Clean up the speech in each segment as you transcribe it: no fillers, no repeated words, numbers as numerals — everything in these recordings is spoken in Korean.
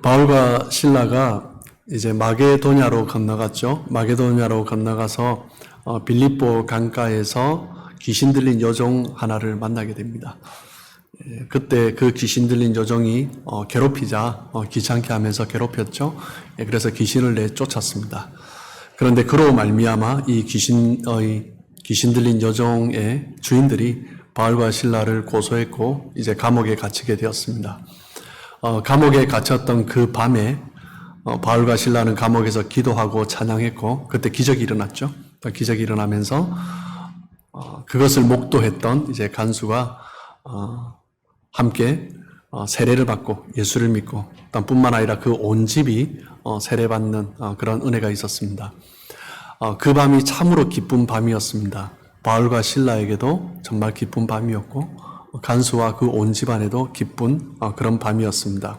바울과 실라가 이제 마게도냐로 건너갔죠. 마게도냐로 건너가서 빌립보 강가에서 귀신 들린 여종 하나를 만나게 됩니다. 그때 그 귀신 들린 여종이 괴롭히자 귀찮게 하면서 괴롭혔죠. 그래서 귀신을 내쫓았습니다. 그런데 그로 말미암아 이 귀신 들린 여종의 주인들이 바울과 실라를 고소했고 이제 감옥에 갇히게 되었습니다. 감옥에 갇혔던 그 밤에 바울과 실라는 감옥에서 기도하고 찬양했고 그때 기적이 일어났죠. 기적이 일어나면서 그것을 목도했던 이제 간수가 함께 세례를 받고 예수를 믿고 뿐만 아니라 그 온 집이 세례받는 그런 은혜가 있었습니다. 그 밤이 참으로 기쁜 밤이었습니다. 바울과 실라에게도 정말 기쁜 밤이었고 간수와 그 온 집안에도 기쁜 그런 밤이었습니다.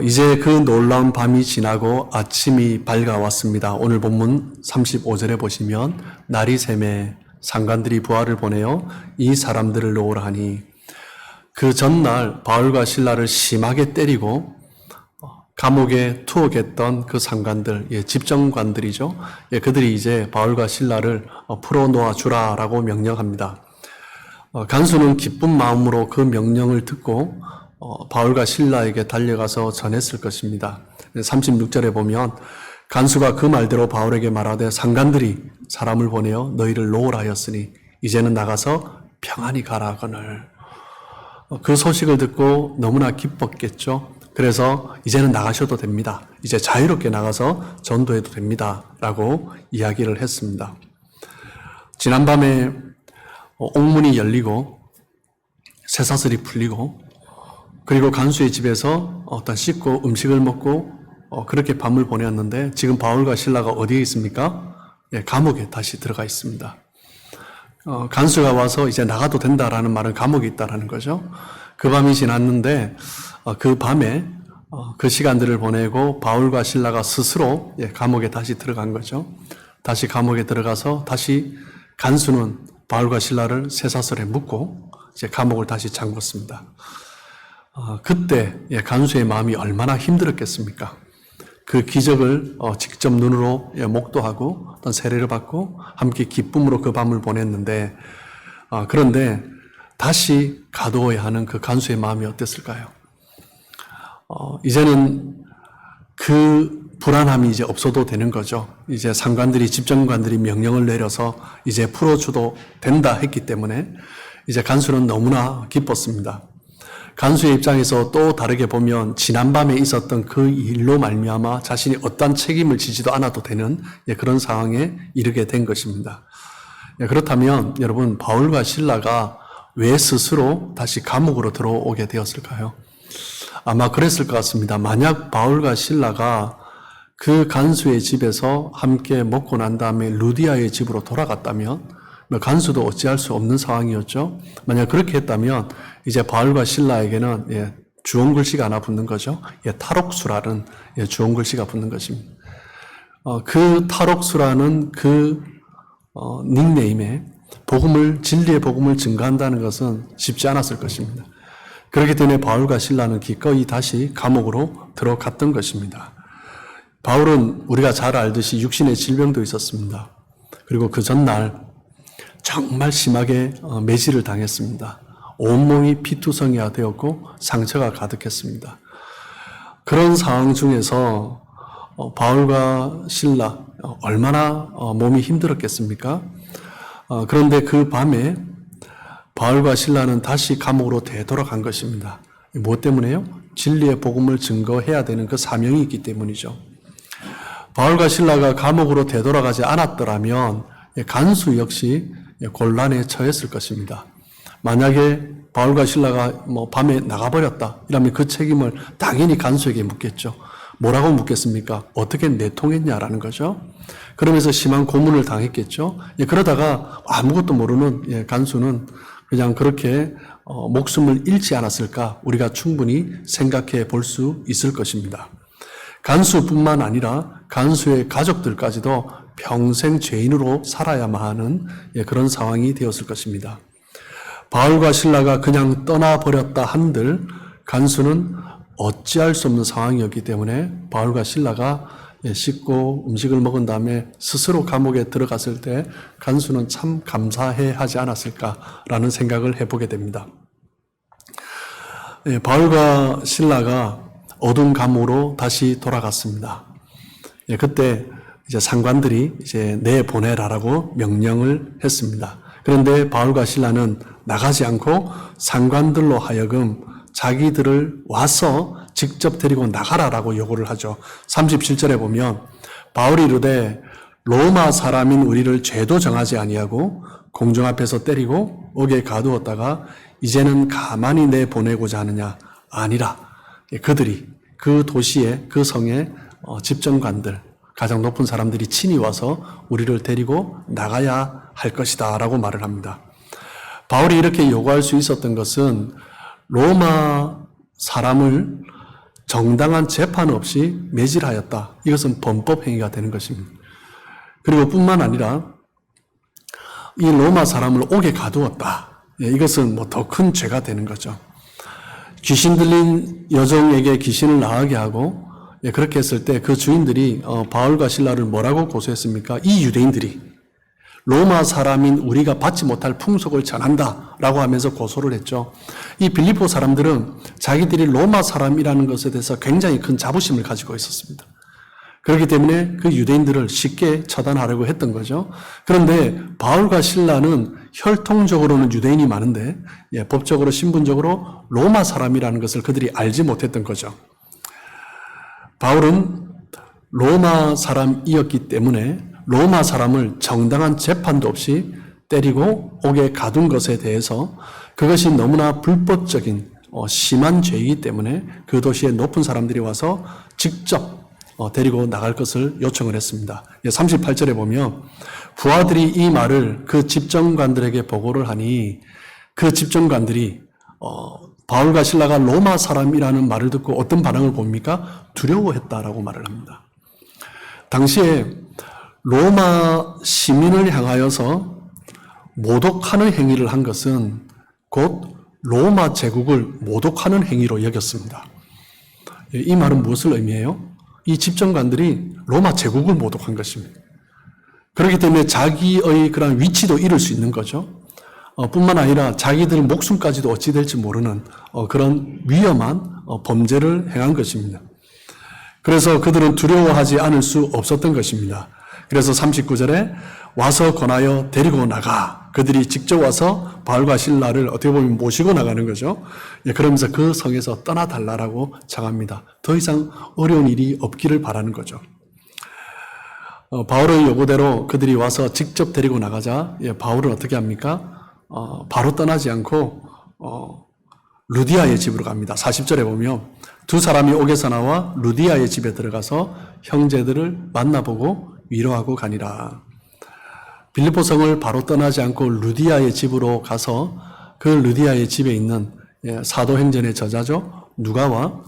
이제 그 놀라운 밤이 지나고 아침이 밝아왔습니다. 오늘 본문 35절에 보시면 날이 새매 상관들이 부하를 보내어 이 사람들을 놓으라 하니 그 전날 바울과 실라를 심하게 때리고 감옥에 투옥했던 그 상관들, 집정관들이죠. 그들이 이제 바울과 실라를 풀어놓아 주라라고 명령합니다. 간수는 기쁜 마음으로 그 명령을 듣고 바울과 실라에게 달려가서 전했을 것입니다. 36절에 보면 간수가 그 말대로 바울에게 말하되 상관들이 사람을 보내어 너희를 놓으라 하였으니 이제는 나가서 평안히 가라 하거늘. 그 소식을 듣고 너무나 기뻤겠죠. 그래서 이제는 나가셔도 됩니다. 이제 자유롭게 나가서 전도해도 됩니다. 라고 이야기를 했습니다. 지난밤에 옥문이 열리고 쇠사슬이 풀리고 그리고 간수의 집에서 씻고 음식을 먹고 그렇게 밤을 보내었는데 지금 바울과 실라가 어디에 있습니까? 감옥에 다시 들어가 있습니다. 간수가 와서 이제 나가도 된다라는 말은 감옥에 있다라는 거죠. 그 밤이 지났는데 그 밤에 그 시간들을 보내고 바울과 실라가 스스로 감옥에 다시 들어간 거죠. 다시 감옥에 들어가서 다시 간수는 바울과 실라를 쇠사슬에 묶고 이제 감옥을 다시 잠궜습니다. 그때 간수의 마음이 얼마나 힘들었겠습니까? 그 기적을 직접 눈으로 목도하고 어떤 세례를 받고 함께 기쁨으로 그 밤을 보냈는데 그런데 다시 가두어야 하는 그 간수의 마음이 어땠을까요? 이제는 그 불안함이 이제 없어도 되는 거죠. 이제 상관들이 집정관들이 명령을 내려서 이제 풀어줘도 된다 했기 때문에 이제 간수는 너무나 기뻤습니다. 간수의 입장에서 또 다르게 보면 지난밤에 있었던 그 일로 말미암아 자신이 어떠한 책임을 지지도 않아도 되는 그런 상황에 이르게 된 것입니다. 그렇다면 여러분 바울과 실라가 왜 스스로 다시 감옥으로 들어오게 되었을까요? 아마 그랬을 것 같습니다. 만약 바울과 실라가 그 간수의 집에서 함께 먹고 난 다음에 루디아의 집으로 돌아갔다면 간수도 어찌할 수 없는 상황이었죠. 만약 그렇게 했다면 이제 바울과 실라에게는 주홍 글씨가 하나 붙는 거죠. 탈옥수라는 주홍 글씨가 붙는 것입니다. 그 탈옥수라는 그 닉네임에 진리의 복음을 증거한다는 것은 쉽지 않았을 것입니다. 그렇기 때문에 바울과 실라는 기꺼이 다시 감옥으로 들어갔던 것입니다. 바울은 우리가 잘 알듯이 육신의 질병도 있었습니다. 그리고 그 전날 정말 심하게 매질을 당했습니다. 온몸이 피투성이가 되었고 상처가 가득했습니다. 그런 상황 중에서 바울과 실라 얼마나 몸이 힘들었겠습니까? 그런데 그 밤에 바울과 실라는 다시 감옥으로 되돌아간 것입니다. 무엇 때문에요? 진리의 복음을 증거해야 되는 그 사명이 있기 때문이죠. 바울과 실라가 감옥으로 되돌아가지 않았더라면 간수 역시 곤란에 처했을 것입니다. 만약에 바울과 실라가 밤에 나가버렸다 이러면 그 책임을 당연히 간수에게 묻겠죠. 뭐라고 묻겠습니까? 어떻게 내통했냐라는 거죠. 그러면서 심한 고문을 당했겠죠. 그러다가 아무것도 모르는 간수는 그냥 그렇게 목숨을 잃지 않았을까 우리가 충분히 생각해 볼 수 있을 것입니다. 간수뿐만 아니라 간수의 가족들까지도 평생 죄인으로 살아야만 하는 그런 상황이 되었을 것입니다. 바울과 실라가 그냥 떠나버렸다 한들 간수는 어찌할 수 없는 상황이었기 때문에 바울과 실라가 씻고 음식을 먹은 다음에 스스로 감옥에 들어갔을 때 간수는 참 감사해 하지 않았을까라는 생각을 해보게 됩니다. 바울과 실라가 어두운 감옥으로 다시 돌아갔습니다. 그때 이제 상관들이 이제 내보내라라고 명령을 했습니다. 그런데 바울과 실라는 나가지 않고 상관들로 하여금 자기들을 와서 직접 데리고 나가라라고 요구를 하죠. 37절에 보면 바울이 이르되 로마 사람인 우리를 죄도 정하지 아니하고 공중 앞에서 때리고 옥에 가두었다가 이제는 가만히 내보내고자 하느냐? 아니라. 그들이 그 도시에 그 성의 집정관들 가장 높은 사람들이 친히 와서 우리를 데리고 나가야 할 것이다 라고 말을 합니다. 바울이 이렇게 요구할 수 있었던 것은 로마 사람을 정당한 재판 없이 매질하였다. 이것은 범법 행위가 되는 것입니다. 그리고 뿐만 아니라 이 로마 사람을 옥에 가두었다. 이것은 더 큰 죄가 되는 거죠. 귀신 들린 여종에게 귀신을 나가게 하고 그렇게 했을 때 그 주인들이 바울과 실라를 뭐라고 고소했습니까? 이 유대인들이 로마 사람인 우리가 받지 못할 풍속을 전한다라고 하면서 고소를 했죠. 이 빌립보 사람들은 자기들이 로마 사람이라는 것에 대해서 굉장히 큰 자부심을 가지고 있었습니다. 그렇기 때문에 그 유대인들을 쉽게 처단하려고 했던 거죠. 그런데 바울과 실라는 혈통적으로는 유대인이 많은데 법적으로 신분적으로 로마 사람이라는 것을 그들이 알지 못했던 거죠. 바울은 로마 사람이었기 때문에 로마 사람을 정당한 재판도 없이 때리고 옥에 가둔 것에 대해서 그것이 너무나 불법적인 심한 죄이기 때문에 그 도시에 높은 사람들이 와서 직접 데리고 나갈 것을 요청을 했습니다. 38절에 보면 부하들이 이 말을 그 집정관들에게 보고를 하니 그 집정관들이 바울과 실라가 로마 사람이라는 말을 듣고 어떤 반응을 봅니까? 두려워했다라고 말을 합니다. 당시에 로마 시민을 향하여서 모독하는 행위를 한 것은 곧 로마 제국을 모독하는 행위로 여겼습니다. 이 말은 무엇을 의미해요? 이 집정관들이 로마 제국을 모독한 것입니다. 그렇기 때문에 자기의 그런 위치도 잃을 수 있는 거죠. 뿐만 아니라 자기들 목숨까지도 어찌 될지 모르는 그런 위험한 범죄를 행한 것입니다. 그래서 그들은 두려워하지 않을 수 없었던 것입니다. 그래서 39절에 와서 권하여 데리고 나가. 그들이 직접 와서 바울과 실라를 어떻게 보면 모시고 나가는 거죠. 그러면서 그 성에서 떠나달라고 청합니다. 더 이상 어려운 일이 없기를 바라는 거죠. 바울의 요구대로 그들이 와서 직접 데리고 나가자 바울은 어떻게 합니까? 바로 떠나지 않고 루디아의 집으로 갑니다. 40절에 보면 두 사람이 옥에서 나와 루디아의 집에 들어가서 형제들을 만나보고 위로하고 가니라. 빌립보 성을 바로 떠나지 않고 루디아의 집으로 가서 그 루디아의 집에 있는 사도행전의 저자죠. 누가와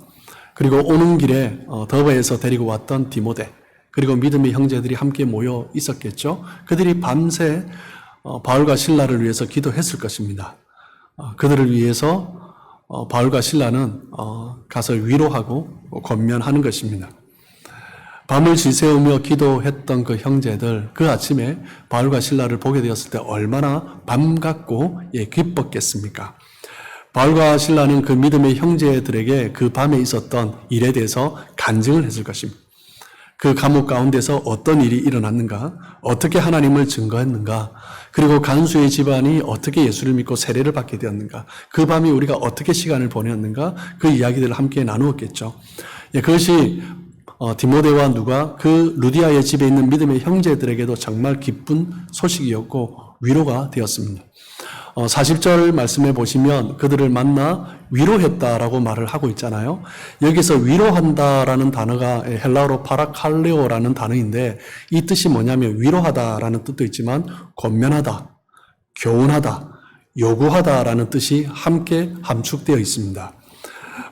그리고 오는 길에 더베에서 데리고 왔던 디모데 그리고 믿음의 형제들이 함께 모여 있었겠죠. 그들이 밤새 바울과 실라를 위해서 기도했을 것입니다. 그들을 위해서 바울과 실라는 가서 위로하고 권면하는 것입니다. 밤을 지새우며 기도했던 그 형제들, 그 아침에 바울과 실라를 보게 되었을 때 얼마나 반갑고 기뻤겠습니까? 바울과 실라는 그 믿음의 형제들에게 그 밤에 있었던 일에 대해서 간증을 했을 것입니다. 그 감옥 가운데서 어떤 일이 일어났는가, 어떻게 하나님을 증거했는가, 그리고 간수의 집안이 어떻게 예수를 믿고 세례를 받게 되었는가, 그 밤에 우리가 어떻게 시간을 보냈는가, 그 이야기들을 함께 나누었겠죠. 그것이 디모데와 누가 그 루디아의 집에 있는 믿음의 형제들에게도 정말 기쁜 소식이었고 위로가 되었습니다. 40절 말씀해 보시면 그들을 만나 위로했다라고 말을 하고 있잖아요. 여기서 위로한다라는 단어가 헬라어로 파라칼레오라는 단어인데 이 뜻이 뭐냐면 위로하다라는 뜻도 있지만 권면하다, 교훈하다, 요구하다라는 뜻이 함께 함축되어 있습니다.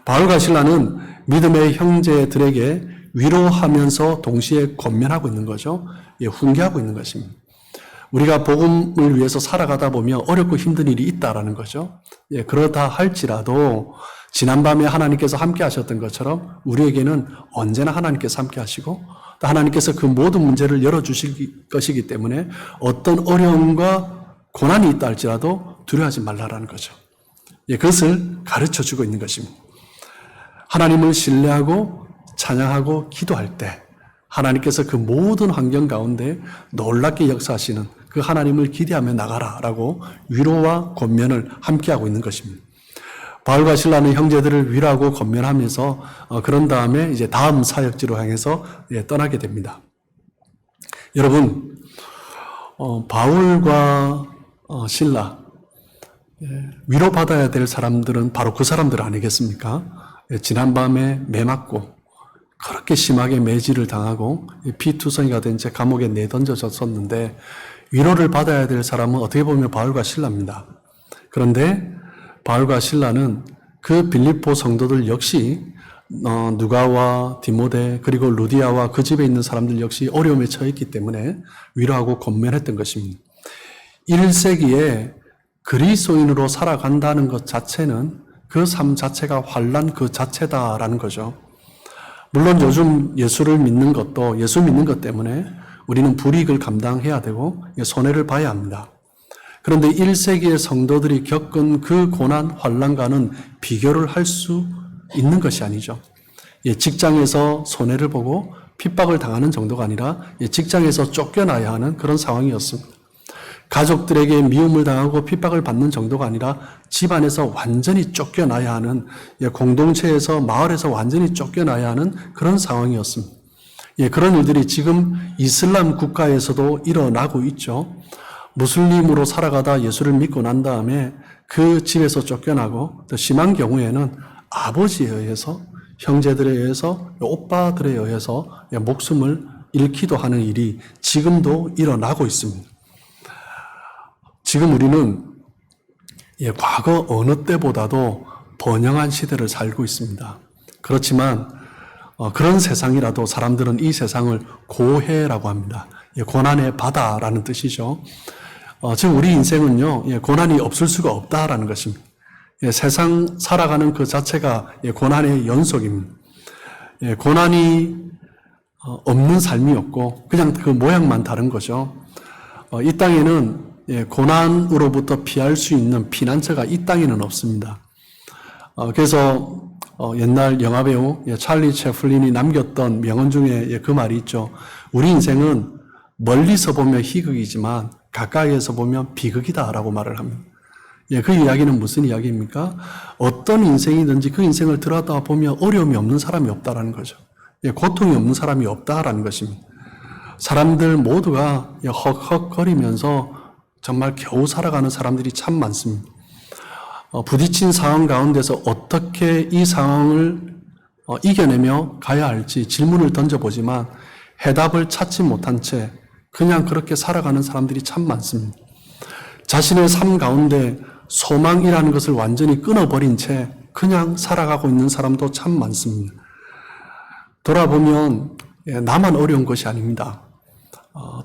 바울과 실라는 믿음의 형제들에게 위로하면서 동시에 권면하고 있는 거죠. 훈계하고 있는 것입니다. 우리가 복음을 위해서 살아가다 보면 어렵고 힘든 일이 있다라는 거죠. 그러다 할지라도 지난밤에 하나님께서 함께 하셨던 것처럼 우리에게는 언제나 하나님께서 함께 하시고 또 하나님께서 그 모든 문제를 열어주실 것이기 때문에 어떤 어려움과 고난이 있다 할지라도 두려워하지 말라라는 거죠. 그것을 가르쳐 주고 있는 것입니다. 하나님을 신뢰하고 찬양하고 기도할 때 하나님께서 그 모든 환경 가운데 놀랍게 역사하시는 그 하나님을 기대하며 나가라라고 위로와 권면을 함께하고 있는 것입니다. 바울과 실라는 형제들을 위로하고 권면하면서 그런 다음에 이제 다음 사역지로 향해서 떠나게 됩니다. 여러분, 바울과 실라 위로받아야 될 사람들은 바로 그 사람들 아니겠습니까? 지난밤에 매 맞고 그렇게 심하게 매질을 당하고 피투성이가 된 채 감옥에 내던져졌었는데 위로를 받아야 될 사람은 어떻게 보면 바울과 실라입니다. 그런데 바울과 실라는 그 빌립보 성도들 역시 누가와 디모데 그리고 루디아와 그 집에 있는 사람들 역시 어려움에 처했기 때문에 위로하고 권면했던 것입니다. 1세기에 그리스도인으로 살아간다는 것 자체는 그 삶 자체가 환난 그 자체다라는 거죠. 물론 요즘 예수를 믿는 것도 예수 믿는 것 때문에 우리는 불이익을 감당해야 되고 손해를 봐야 합니다. 그런데 1세기의 성도들이 겪은 그 고난, 환난과는 비교를 할 수 있는 것이 아니죠. 직장에서 손해를 보고 핍박을 당하는 정도가 아니라 직장에서 쫓겨나야 하는 그런 상황이었습니다. 가족들에게 미움을 당하고 핍박을 받는 정도가 아니라 집안에서 완전히 쫓겨나야 하는, 공동체에서 마을에서 완전히 쫓겨나야 하는 그런 상황이었습니다. 그런 일들이 지금 이슬람 국가에서도 일어나고 있죠. 무슬림으로 살아가다 예수를 믿고 난 다음에 그 집에서 쫓겨나고 또 심한 경우에는 아버지에 의해서, 형제들에 의해서, 오빠들에 의해서 목숨을 잃기도 하는 일이 지금도 일어나고 있습니다. 지금 우리는 과거 어느 때보다도 번영한 시대를 살고 있습니다. 그렇지만 그런 세상이라도 사람들은 이 세상을 고해라고 합니다. 고난의 바다라는 뜻이죠. 지금 우리 인생은요, 고난이 없을 수가 없다라는 것입니다. 세상 살아가는 그 자체가 고난의 연속입니다. 고난이 없는 삶이 없고 그냥 그 모양만 다른 거죠. 이 땅에는 고난으로부터 피할 수 있는 피난처가 이 땅에는 없습니다. 그래서 옛날 영화배우 찰리 채플린이 남겼던 명언 중에 그 말이 있죠. 우리 인생은 멀리서 보면 희극이지만 가까이에서 보면 비극이다라고 말을 합니다. 그 이야기는 무슨 이야기입니까? 어떤 인생이든지 그 인생을 들여다 보면 어려움이 없는 사람이 없다라는 거죠. 고통이 없는 사람이 없다라는 것입니다. 사람들 모두가 헉헉거리면서 정말 겨우 살아가는 사람들이 참 많습니다. 부딪힌 상황 가운데서 어떻게 이 상황을 이겨내며 가야 할지 질문을 던져보지만 해답을 찾지 못한 채 그냥 그렇게 살아가는 사람들이 참 많습니다. 자신의 삶 가운데 소망이라는 것을 완전히 끊어버린 채 그냥 살아가고 있는 사람도 참 많습니다. 돌아보면 나만 어려운 것이 아닙니다.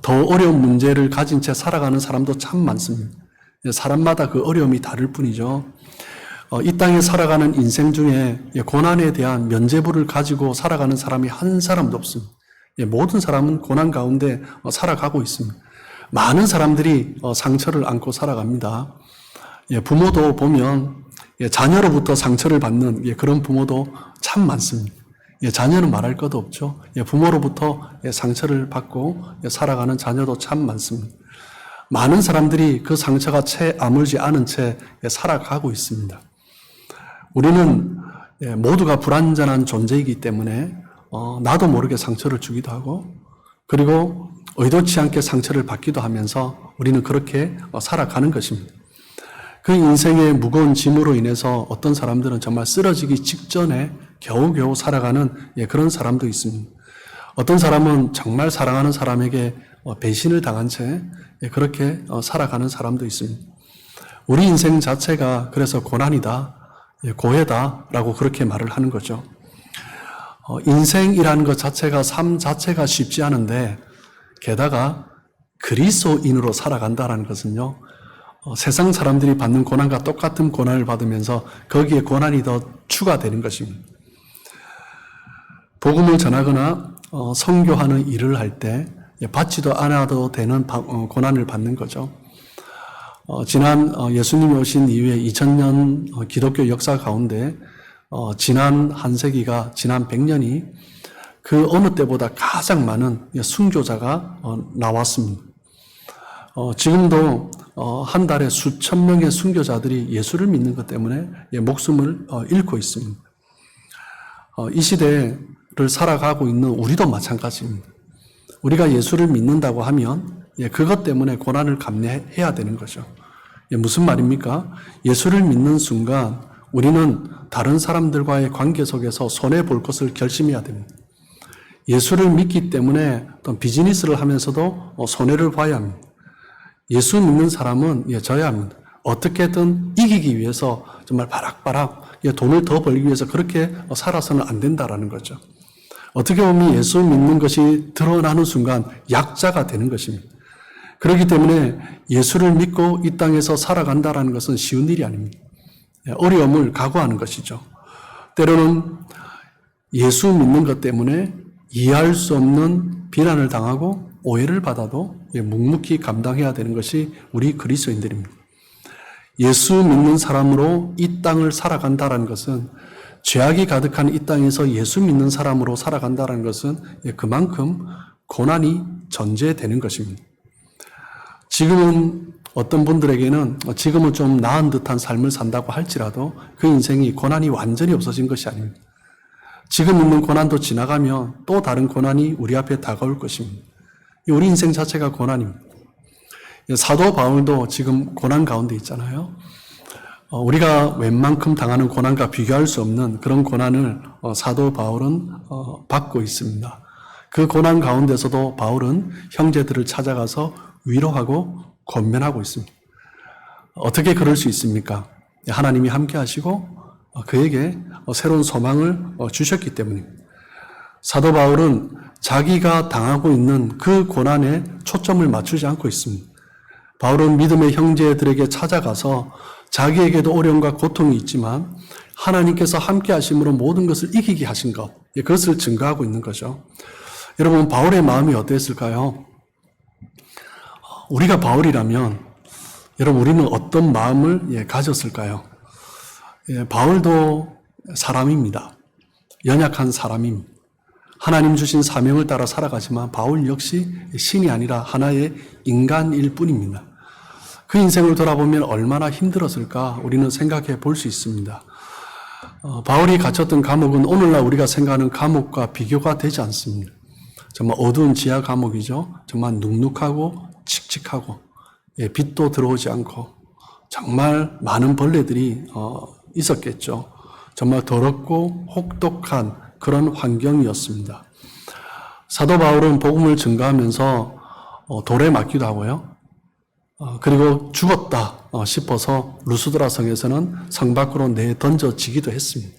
더 어려운 문제를 가진 채 살아가는 사람도 참 많습니다. 사람마다 그 어려움이 다를 뿐이죠. 이 땅에 살아가는 인생 중에 고난에 대한 면죄부를 가지고 살아가는 사람이 한 사람도 없습니다. 모든 사람은 고난 가운데 살아가고 있습니다. 많은 사람들이 상처를 안고 살아갑니다. 부모도 보면 자녀로부터 상처를 받는 그런 부모도 참 많습니다. 자녀는 말할 것도 없죠. 부모로부터 상처를 받고 살아가는 자녀도 참 많습니다. 많은 사람들이 그 상처가 채 아물지 않은 채 살아가고 있습니다. 우리는 모두가 불완전한 존재이기 때문에 나도 모르게 상처를 주기도 하고 그리고 의도치 않게 상처를 받기도 하면서 우리는 그렇게 살아가는 것입니다. 그 인생의 무거운 짐으로 인해서 어떤 사람들은 정말 쓰러지기 직전에 겨우겨우 살아가는 그런 사람도 있습니다. 어떤 사람은 정말 사랑하는 사람에게 배신을 당한 채 그렇게 살아가는 사람도 있습니다. 우리 인생 자체가 그래서 고난이다, 고해다라고 그렇게 말을 하는 거죠. 인생이라는 것 자체가 삶 자체가 쉽지 않은데 게다가 그리스도인으로 살아간다는 것은요. 세상 사람들이 받는 고난과 똑같은 고난을 받으면서 거기에 고난이 더 추가되는 것입니다. 복음을 전하거나 선교하는 일을 할 때 받지도 않아도 되는 고난을 받는 거죠. 지난 예수님이 오신 이후에 2000년 기독교 역사 가운데 지난 한 세기가 지난 100년이 그 어느 때보다 가장 많은 순교자가 나왔습니다. 지금도 한 달에 수천 명의 순교자들이 예수를 믿는 것 때문에 목숨을 잃고 있습니다. 이 시대를 살아가고 있는 우리도 마찬가지입니다. 우리가 예수를 믿는다고 하면 그것 때문에 고난을 감내해야 되는 거죠. 무슨 말입니까? 예수를 믿는 순간 우리는 다른 사람들과의 관계 속에서 손해볼 것을 결심해야 됩니다. 예수를 믿기 때문에 또 비즈니스를 하면서도 손해를 봐야 합니다. 예수 믿는 사람은 져야 합니다. 어떻게든 이기기 위해서 정말 바락바락 돈을 더 벌기 위해서 그렇게 살아서는 안 된다라는 거죠. 어떻게 보면 예수 믿는 것이 드러나는 순간 약자가 되는 것입니다. 그렇기 때문에 예수를 믿고 이 땅에서 살아간다라는 것은 쉬운 일이 아닙니다. 어려움을 각오하는 것이죠. 때로는 예수 믿는 것 때문에 이해할 수 없는 비난을 당하고 오해를 받아도 묵묵히 감당해야 되는 것이 우리 그리스도인들입니다. 예수 믿는 사람으로 이 땅을 살아간다는 것은 죄악이 가득한 이 땅에서 예수 믿는 사람으로 살아간다는 것은 그만큼 고난이 전제되는 것입니다. 지금은 어떤 분들에게는 지금은 좀 나은 듯한 삶을 산다고 할지라도 그 인생이 고난이 완전히 없어진 것이 아닙니다. 지금 있는 고난도 지나가면 또 다른 고난이 우리 앞에 다가올 것입니다. 우리 인생 자체가 고난입니다. 사도 바울도 지금 고난 가운데 있잖아요. 우리가 웬만큼 당하는 고난과 비교할 수 없는 그런 고난을 사도 바울은 받고 있습니다. 그 고난 가운데서도 바울은 형제들을 찾아가서 위로하고 권면하고 있습니다. 어떻게 그럴 수 있습니까? 하나님이 함께 하시고 그에게 새로운 소망을 주셨기 때문입니다. 사도 바울은 자기가 당하고 있는 그 고난에 초점을 맞추지 않고 있습니다. 바울은 믿음의 형제들에게 찾아가서 자기에게도 어려움과 고통이 있지만 하나님께서 함께 하심으로 모든 것을 이기게 하신 것, 그것을 증거하고 있는 거죠. 여러분, 바울의 마음이 어땠을까요? 우리가 바울이라면 여러분 우리는 어떤 마음을 가졌을까요? 바울도 사람입니다. 연약한 사람입니다. 하나님 주신 사명을 따라 살아가지만 바울 역시 신이 아니라 하나의 인간일 뿐입니다. 그 인생을 돌아보면 얼마나 힘들었을까 우리는 생각해 볼 수 있습니다. 바울이 갇혔던 감옥은 오늘날 우리가 생각하는 감옥과 비교가 되지 않습니다. 정말 어두운 지하 감옥이죠. 정말 눅눅하고 칙칙하고 빛도 들어오지 않고 정말 많은 벌레들이 있었겠죠. 정말 더럽고 혹독한 그런 환경이었습니다. 사도 바울은 복음을 증거하면서 돌에 맞기도 하고요. 그리고 죽었다 싶어서 루스드라 성에서는 성 밖으로 내던져지기도 했습니다.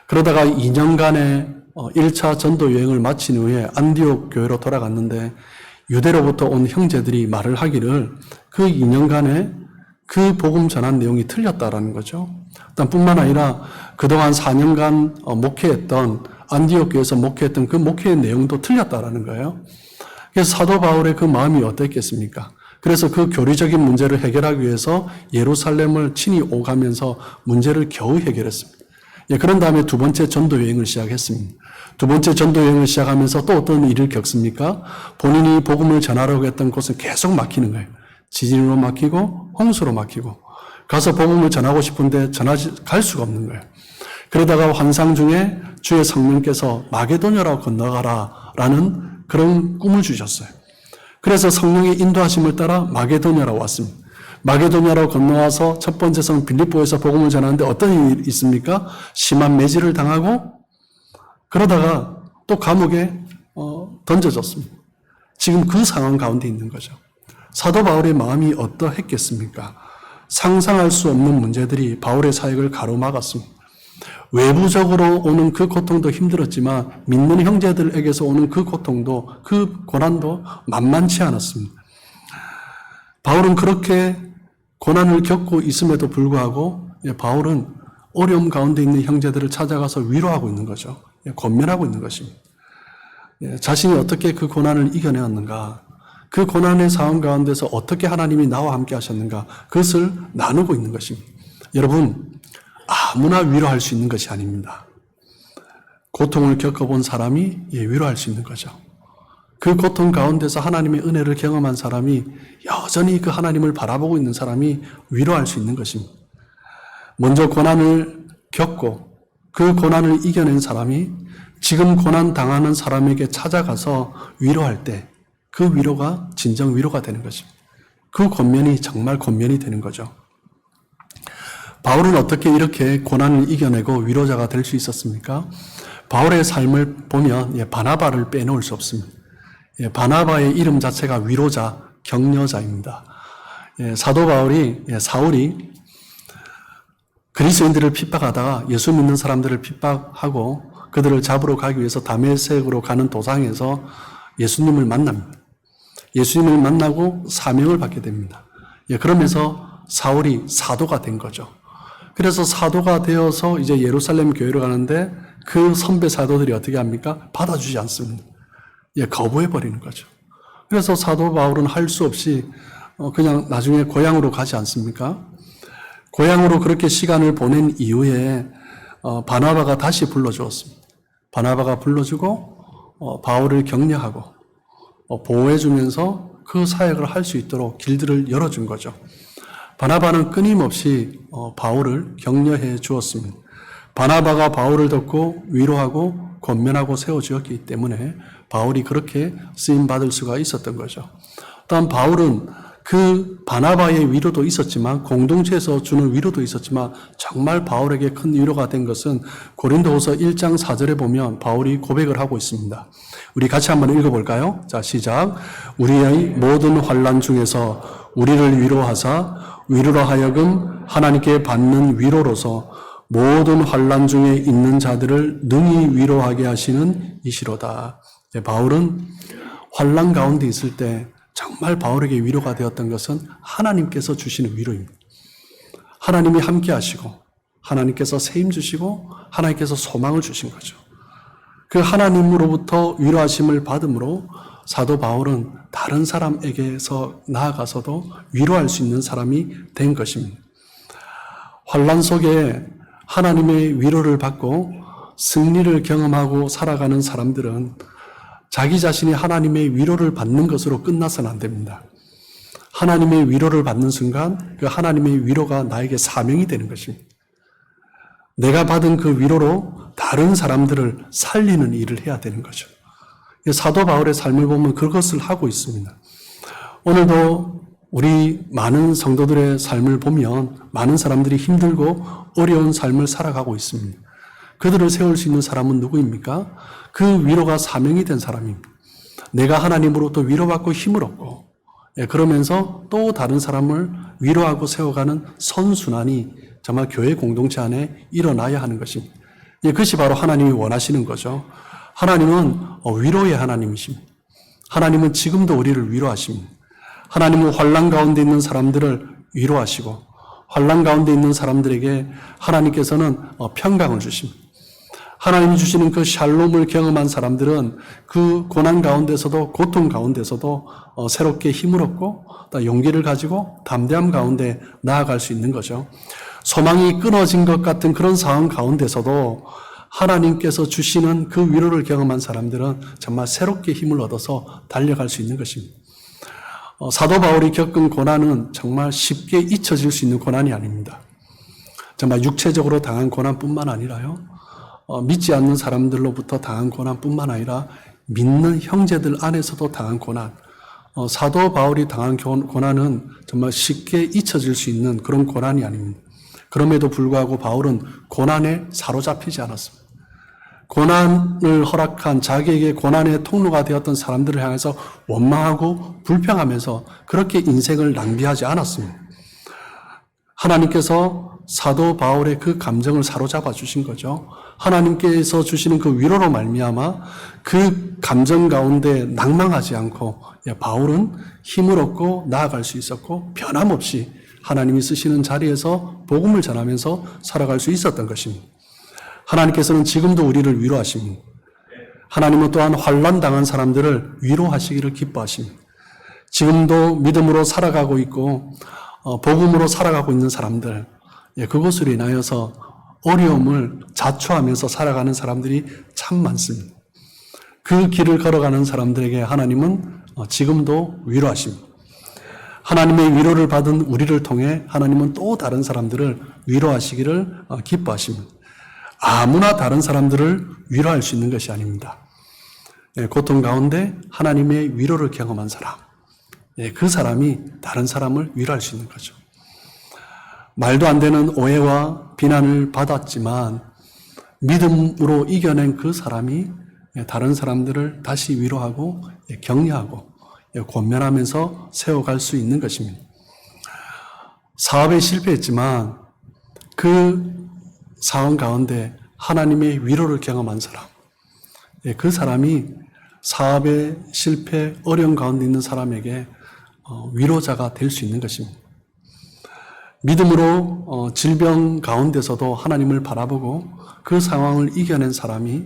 그러다가 2년간의 1차 전도 여행을 마친 후에 안디옥 교회로 돌아갔는데 유대로부터 온 형제들이 말을 하기를 그 2년간에 그 복음 전한 내용이 틀렸다라는 거죠. 뿐만 아니라 그동안 4년간 목회했던 안디옥 교회에서 목회했던 그 목회의 내용도 틀렸다라는 거예요. 그래서 사도 바울의 그 마음이 어땠겠습니까? 그래서 그 교리적인 문제를 해결하기 위해서 예루살렘을 친히 오가면서 문제를 겨우 해결했습니다. 그런 다음에 두 번째 전도 여행을 시작했습니다. 두 번째 전도 여행을 시작하면서 또 어떤 일을 겪습니까? 본인이 복음을 전하려고 했던 곳은 계속 막히는 거예요. 지진으로 막히고 홍수로 막히고 가서 복음을 전하고 싶은데 갈 수가 없는 거예요. 그러다가 환상 중에 주의 성령께서 마게도냐로 건너가라 라는 그런 꿈을 주셨어요. 그래서 성령의 인도하심을 따라 마게도냐로 왔습니다. 마게도냐로 건너와서 첫 번째 성 빌립보에서 복음을 전하는데 어떤 일이 있습니까? 심한 매질을 당하고 그러다가 또 감옥에 던져졌습니다. 지금 그 상황 가운데 있는 거죠. 사도 바울의 마음이 어떠했겠습니까? 상상할 수 없는 문제들이 바울의 사역을 가로막았습니다. 외부적으로 오는 그 고통도 힘들었지만 믿는 형제들에게서 오는 그 고통도 그 고난도 만만치 않았습니다. 바울은 그렇게 고난을 겪고 있음에도 불구하고 바울은 어려움 가운데 있는 형제들을 찾아가서 위로하고 있는 거죠. 권면하고 있는 것입니다. 자신이 어떻게 그 고난을 이겨내었는가, 그 고난의 상황 가운데서 어떻게 하나님이 나와 함께 하셨는가, 그것을 나누고 있는 것입니다. 여러분, 아무나 위로할 수 있는 것이 아닙니다. 고통을 겪어본 사람이 위로할 수 있는 거죠. 그 고통 가운데서 하나님의 은혜를 경험한 사람이, 여전히 그 하나님을 바라보고 있는 사람이 위로할 수 있는 것입니다. 먼저 고난을 겪고 그 고난을 이겨낸 사람이 지금 고난 당하는 사람에게 찾아가서 위로할 때 그 위로가 진정 위로가 되는 것입니다. 그 권면이 정말 권면이 되는 거죠. 바울은 어떻게 이렇게 고난을 이겨내고 위로자가 될 수 있었습니까? 바울의 삶을 보면 바나바를 빼놓을 수 없습니다. 바나바의 이름 자체가 위로자, 격려자입니다. 사도 사울이 그리스도인들을 핍박하다가 예수 믿는 사람들을 핍박하고 그들을 잡으러 가기 위해서 다메섹으로 가는 도상에서 예수님을 만납니다. 예수님을 만나고 사명을 받게 됩니다. 그러면서 사울이 사도가 된 거죠. 그래서 사도가 되어서 이제 예루살렘 교회로 가는데 그 선배 사도들이 어떻게 합니까? 받아주지 않습니다. 거부해버리는 거죠. 그래서 사도 바울은 할 수 없이 그냥 나중에 고향으로 가지 않습니까? 고향으로 그렇게 시간을 보낸 이후에 바나바가 다시 불러주었습니다. 바나바가 불러주고 바울을 격려하고 보호해주면서 그 사역을 할 수 있도록 길들을 열어준 거죠. 바나바는 끊임없이 바울을 격려해 주었습니다. 바나바가 바울을 돕고 위로하고 권면하고 세워주었기 때문에 바울이 그렇게 쓰임받을 수가 있었던 거죠. 또한 바울은 그 바나바의 위로도 있었지만, 공동체에서 주는 위로도 있었지만, 정말 바울에게 큰 위로가 된 것은 고린도후서 1장 4절에 보면 바울이 고백을 하고 있습니다. 우리 같이 한번 읽어볼까요? 자, 시작. 우리의 모든 환난 중에서 우리를 위로하사 위로로 하여금 하나님께 받는 위로로서 모든 환난 중에 있는 자들을 능히 위로하게 하시는 이시로다. 바울은 환난 가운데 있을 때 정말 바울에게 위로가 되었던 것은 하나님께서 주시는 위로입니다. 하나님이 함께 하시고 하나님께서 세임 주시고 하나님께서 소망을 주신 거죠. 그 하나님으로부터 위로하심을 받음으로 사도 바울은 다른 사람에게서 나아가서도 위로할 수 있는 사람이 된 것입니다. 환난 속에 하나님의 위로를 받고 승리를 경험하고 살아가는 사람들은 자기 자신이 하나님의 위로를 받는 것으로 끝나서는 안 됩니다. 하나님의 위로를 받는 순간 그 하나님의 위로가 나에게 사명이 되는 것입니다. 내가 받은 그 위로로 다른 사람들을 살리는 일을 해야 되는 거죠. 사도 바울의 삶을 보면 그것을 하고 있습니다. 오늘도 우리 많은 성도들의 삶을 보면 많은 사람들이 힘들고 어려운 삶을 살아가고 있습니다. 그들을 세울 수 있는 사람은 누구입니까? 그 위로가 사명이 된 사람입니다. 내가 하나님으로부터 위로받고 힘을 얻고 그러면서 또 다른 사람을 위로하고 세워가는 선순환이 정말 교회 공동체 안에 일어나야 하는 것입니다. 그것이 바로 하나님이 원하시는 거죠. 하나님은 위로의 하나님이십니다. 하나님은 지금도 우리를 위로하십니다. 하나님은 환난 가운데 있는 사람들을 위로하시고 환난 가운데 있는 사람들에게 하나님께서는 평강을 주십니다. 하나님이 주시는 그 샬롬을 경험한 사람들은 그 고난 가운데서도 고통 가운데서도 새롭게 힘을 얻고 또 용기를 가지고 담대함 가운데 나아갈 수 있는 거죠. 소망이 끊어진 것 같은 그런 상황 가운데서도 하나님께서 주시는 그 위로를 경험한 사람들은 정말 새롭게 힘을 얻어서 달려갈 수 있는 것입니다. 사도 바울이 겪은 고난은 정말 쉽게 잊혀질 수 있는 고난이 아닙니다. 정말 육체적으로 당한 고난뿐만 아니라요. 믿지 않는 사람들로부터 당한 고난뿐만 아니라 믿는 형제들 안에서도 당한 고난. 사도 바울이 당한 고난은 정말 쉽게 잊혀질 수 있는 그런 고난이 아닙니다. 그럼에도 불구하고 바울은 고난에 사로잡히지 않았습니다. 고난을 허락한 자기에게 고난의 통로가 되었던 사람들을 향해서 원망하고 불평하면서 그렇게 인생을 낭비하지 않았습니다. 하나님께서 사도 바울의 그 감정을 사로잡아 주신 거죠. 하나님께서 주시는 그 위로로 말미암아 그 감정 가운데 낭망하지 않고 바울은 힘을 얻고 나아갈 수 있었고 변함없이 하나님이 쓰시는 자리에서 복음을 전하면서 살아갈 수 있었던 것입니다. 하나님께서는 지금도 우리를 위로하십니다. 하나님은 또한 환난 당한 사람들을 위로하시기를 기뻐하십니다. 지금도 믿음으로 살아가고 있고 복음으로 살아가고 있는 사람들, 그것으로 인하여서 어려움을 자초하면서 살아가는 사람들이 참 많습니다. 그 길을 걸어가는 사람들에게 하나님은 지금도 위로하십니다. 하나님의 위로를 받은 우리를 통해 하나님은 또 다른 사람들을 위로하시기를 기뻐하십니다. 아무나 다른 사람들을 위로할 수 있는 것이 아닙니다. 고통 가운데 하나님의 위로를 경험한 사람, 그 사람이 다른 사람을 위로할 수 있는 거죠. 말도 안 되는 오해와 비난을 받았지만 믿음으로 이겨낸 그 사람이 다른 사람들을 다시 위로하고 격려하고 권면하면서 세워갈 수 있는 것입니다. 사업에 실패했지만 그 상황 가운데 하나님의 위로를 경험한 사람, 그 사람이 사업의 실패, 어려움 가운데 있는 사람에게 위로자가 될 수 있는 것입니다. 믿음으로 질병 가운데서도 하나님을 바라보고 그 상황을 이겨낸 사람이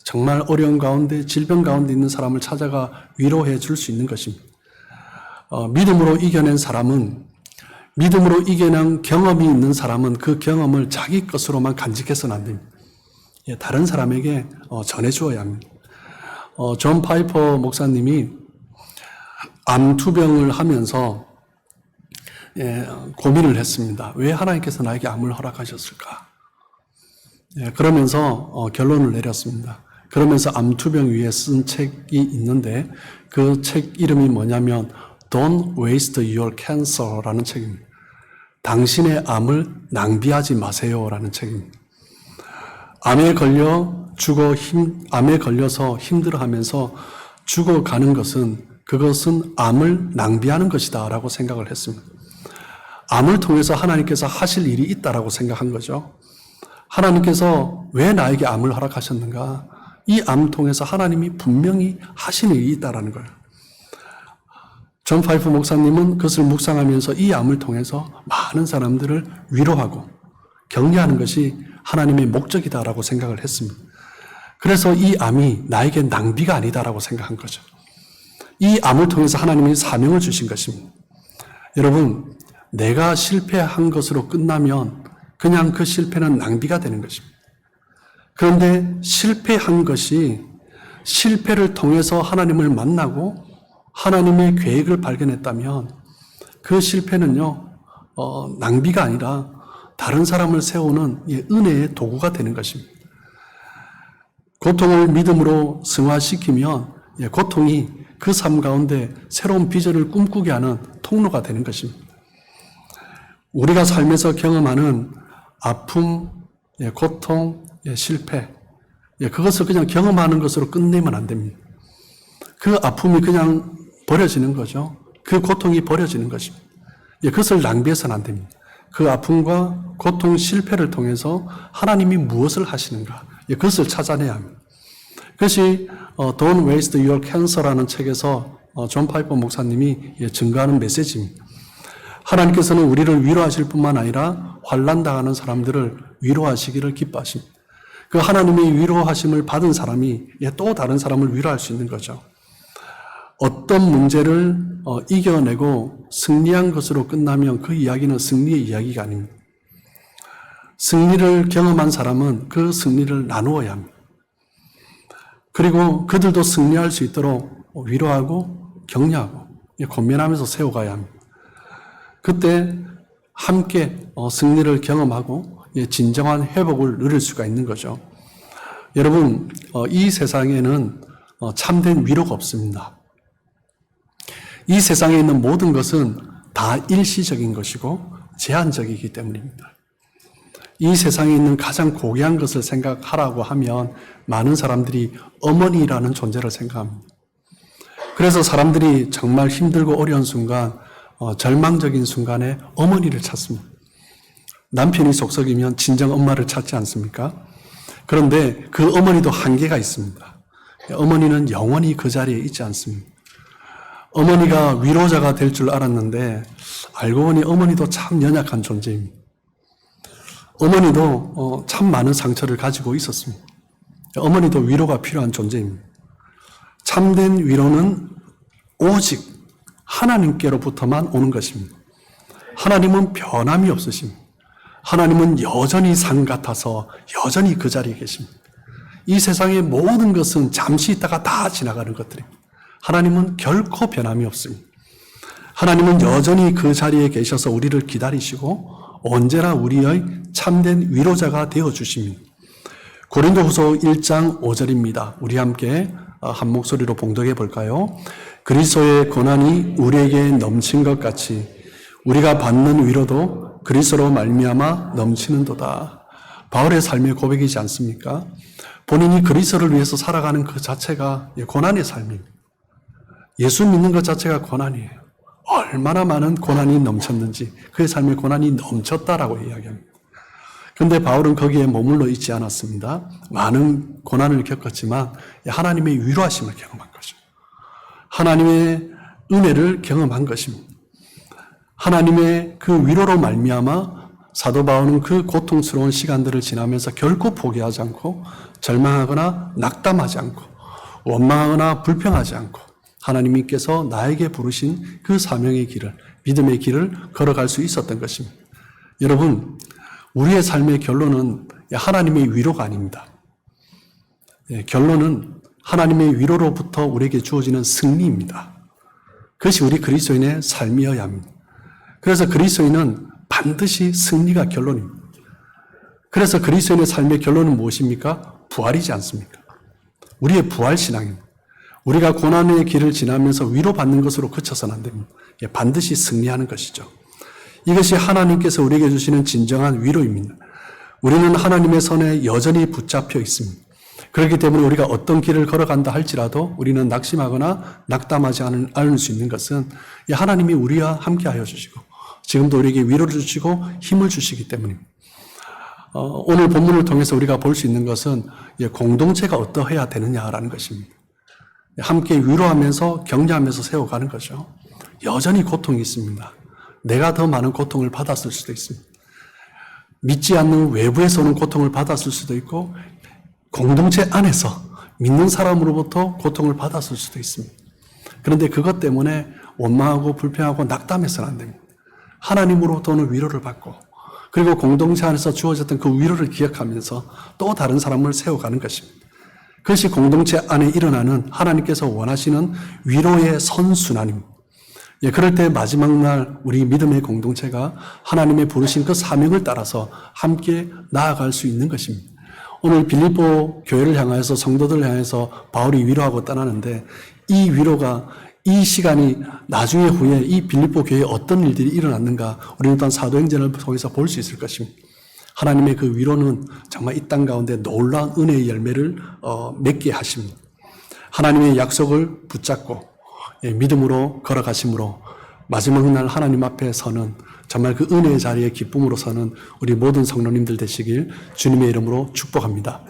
정말 어려운 가운데, 질병 가운데 있는 사람을 찾아가 위로해 줄 수 있는 것입니다. 믿음으로 이겨낸 사람은, 믿음으로 이겨낸 경험이 있는 사람은 그 경험을 자기 것으로만 간직해서는 안 됩니다. 다른 사람에게 전해주어야 합니다. 존 파이퍼 목사님이 암투병을 하면서 고민을 했습니다. 왜 하나님께서 나에게 암을 허락하셨을까? 그러면서 결론을 내렸습니다. 그러면서 암투병 위에 쓴 책이 있는데 그 책 이름이 뭐냐면 Don't Waste Your Cancer라는 책입니다. 당신의 암을 낭비하지 마세요라는 책입니다. 암에 걸려서 힘들어하면서 죽어가는 것은 그것은 암을 낭비하는 것이다 라고 생각을 했습니다. 암을 통해서 하나님께서 하실 일이 있다라고 생각한 거죠. 하나님께서 왜 나에게 암을 허락하셨는가? 이 암 통해서 하나님이 분명히 하신 일이 있다라는 거예요. 존 파이프 목사님은 그것을 묵상하면서 이 암을 통해서 많은 사람들을 위로하고 격려하는 것이 하나님의 목적이다라고 생각을 했습니다. 그래서 이 암이 나에게 낭비가 아니다라고 생각한 거죠. 이 암을 통해서 하나님이 사명을 주신 것입니다. 여러분, 내가 실패한 것으로 끝나면 그냥 그 실패는 낭비가 되는 것입니다. 그런데 실패한 것이 실패를 통해서 하나님을 만나고 하나님의 계획을 발견했다면 그 실패는요, 낭비가 아니라 다른 사람을 세우는 은혜의 도구가 되는 것입니다. 고통을 믿음으로 승화시키면 고통이 그 삶 가운데 새로운 비전을 꿈꾸게 하는 통로가 되는 것입니다. 우리가 삶에서 경험하는 아픔, 고통, 실패, 그것을 그냥 경험하는 것으로 끝내면 안 됩니다. 그 아픔이 그냥 버려지는 거죠. 그 고통이 버려지는 것입니다. 그것을 낭비해서는 안 됩니다. 그 아픔과 고통, 실패를 통해서 하나님이 무엇을 하시는가, 그것을 찾아내야 합니다. 그것이 Don't Waste Your Cancer라는 책에서 존 파이퍼 목사님이 증거하는 메시지입니다. 하나님께서는 우리를 위로하실 뿐만 아니라 환난당하는 사람들을 위로하시기를 기뻐하십니다. 그 하나님의 위로하심을 받은 사람이 또 다른 사람을 위로할 수 있는 거죠. 어떤 문제를 이겨내고 승리한 것으로 끝나면 그 이야기는 승리의 이야기가 아닙니다. 승리를 경험한 사람은 그 승리를 나누어야 합니다. 그리고 그들도 승리할 수 있도록 위로하고 격려하고 권면하면서 세워가야 합니다. 그때 함께 승리를 경험하고 진정한 회복을 누릴 수가 있는 거죠. 여러분, 이 세상에는 참된 위로가 없습니다. 이 세상에 있는 모든 것은 다 일시적인 것이고 제한적이기 때문입니다. 이 세상에 있는 가장 고귀한 것을 생각하라고 하면 많은 사람들이 어머니라는 존재를 생각합니다. 그래서 사람들이 정말 힘들고 어려운 순간, 절망적인 순간에 어머니를 찾습니다. 남편이 속썩이면 친정 엄마를 찾지 않습니까? 그런데 그 어머니도 한계가 있습니다. 어머니는 영원히 그 자리에 있지 않습니다. 어머니가 위로자가 될 줄 알았는데 알고 보니 어머니도 참 연약한 존재입니다. 어머니도 참 많은 상처를 가지고 있었습니다. 어머니도 위로가 필요한 존재입니다. 참된 위로는 오직 하나님께로부터만 오는 것입니다. 하나님은 변함이 없으십니다. 하나님은 여전히 산 같아서 여전히 그 자리에 계십니다. 이 세상의 모든 것은 잠시 있다가 다 지나가는 것들입니다. 하나님은 결코 변함이 없습니다. 하나님은 여전히 그 자리에 계셔서 우리를 기다리시고 언제나 우리의 참된 위로자가 되어주십니다. 고린도후서 1장 5절입니다. 우리 함께 한 목소리로 봉독해 볼까요? 그리스도의 고난이 우리에게 넘친 것 같이 우리가 받는 위로도 그리스도로 말미암아 넘치는도다. 바울의 삶의 고백이지 않습니까? 본인이 그리스도를 위해서 살아가는 그 자체가 고난의 삶입니다. 예수 믿는 것 자체가 고난이에요. 얼마나 많은 고난이 넘쳤는지 그의 삶의 고난이 넘쳤다라고 이야기합니다. 그런데 바울은 거기에 머물러 있지 않았습니다. 많은 고난을 겪었지만 하나님의 위로하심을 경험한 거죠. 하나님의 은혜를 경험한 것입니다. 하나님의 그 위로로 말미암아 사도 바울은 그 고통스러운 시간들을 지나면서 결코 포기하지 않고 절망하거나 낙담하지 않고 원망하거나 불평하지 않고 하나님께서 나에게 부르신 그 사명의 길을, 믿음의 길을 걸어갈 수 있었던 것입니다. 여러분, 우리의 삶의 결론은 하나님의 위로가 아닙니다. 결론은 하나님의 위로로부터 우리에게 주어지는 승리입니다. 그것이 우리 그리스도인의 삶이어야 합니다. 그래서 그리스도인은 반드시 승리가 결론입니다. 그래서 그리스도인의 삶의 결론은 무엇입니까? 부활이지 않습니까? 우리의 부활신앙입니다. 우리가 고난의 길을 지나면서 위로받는 것으로 그쳐서는 안 됩니다. 반드시 승리하는 것이죠. 이것이 하나님께서 우리에게 주시는 진정한 위로입니다. 우리는 하나님의 손에 여전히 붙잡혀 있습니다. 그렇기 때문에 우리가 어떤 길을 걸어간다 할지라도 우리는 낙심하거나 낙담하지 않을 수 있는 것은 하나님이 우리와 함께하여 주시고 지금도 우리에게 위로를 주시고 힘을 주시기 때문입니다. 오늘 본문을 통해서 우리가 볼 수 있는 것은 공동체가 어떠해야 되느냐라는 것입니다. 함께 위로하면서 격려하면서 세워가는 거죠. 여전히 고통이 있습니다. 내가 더 많은 고통을 받았을 수도 있습니다. 믿지 않는 외부에서 오는 고통을 받았을 수도 있고 공동체 안에서 믿는 사람으로부터 고통을 받았을 수도 있습니다. 그런데 그것 때문에 원망하고 불평하고 낙담해서는 안 됩니다. 하나님으로부터 오는 위로를 받고 그리고 공동체 안에서 주어졌던 그 위로를 기억하면서 또 다른 사람을 세워가는 것입니다. 그것이 공동체 안에 일어나는 하나님께서 원하시는 위로의 선순환입니다. 그럴 때 마지막 날 우리 믿음의 공동체가 하나님의 부르신 그 사명을 따라서 함께 나아갈 수 있는 것입니다. 오늘 빌립보 교회를 향해서 성도들을 향해서 바울이 위로하고 떠나는데 이 위로가 이 시간이 나중에 후에 이 빌립보 교회에 어떤 일들이 일어났는가 우리는 또한 사도행전을 통해서 볼 수 있을 것입니다. 하나님의 그 위로는 정말 이 땅 가운데 놀라운 은혜의 열매를 맺게 하십니다. 하나님의 약속을 붙잡고 믿음으로 걸어가심으로 마지막 날 하나님 앞에 서는 정말 그 은혜의 자리에 기쁨으로 서는 우리 모든 성도님들 되시길 주님의 이름으로 축복합니다.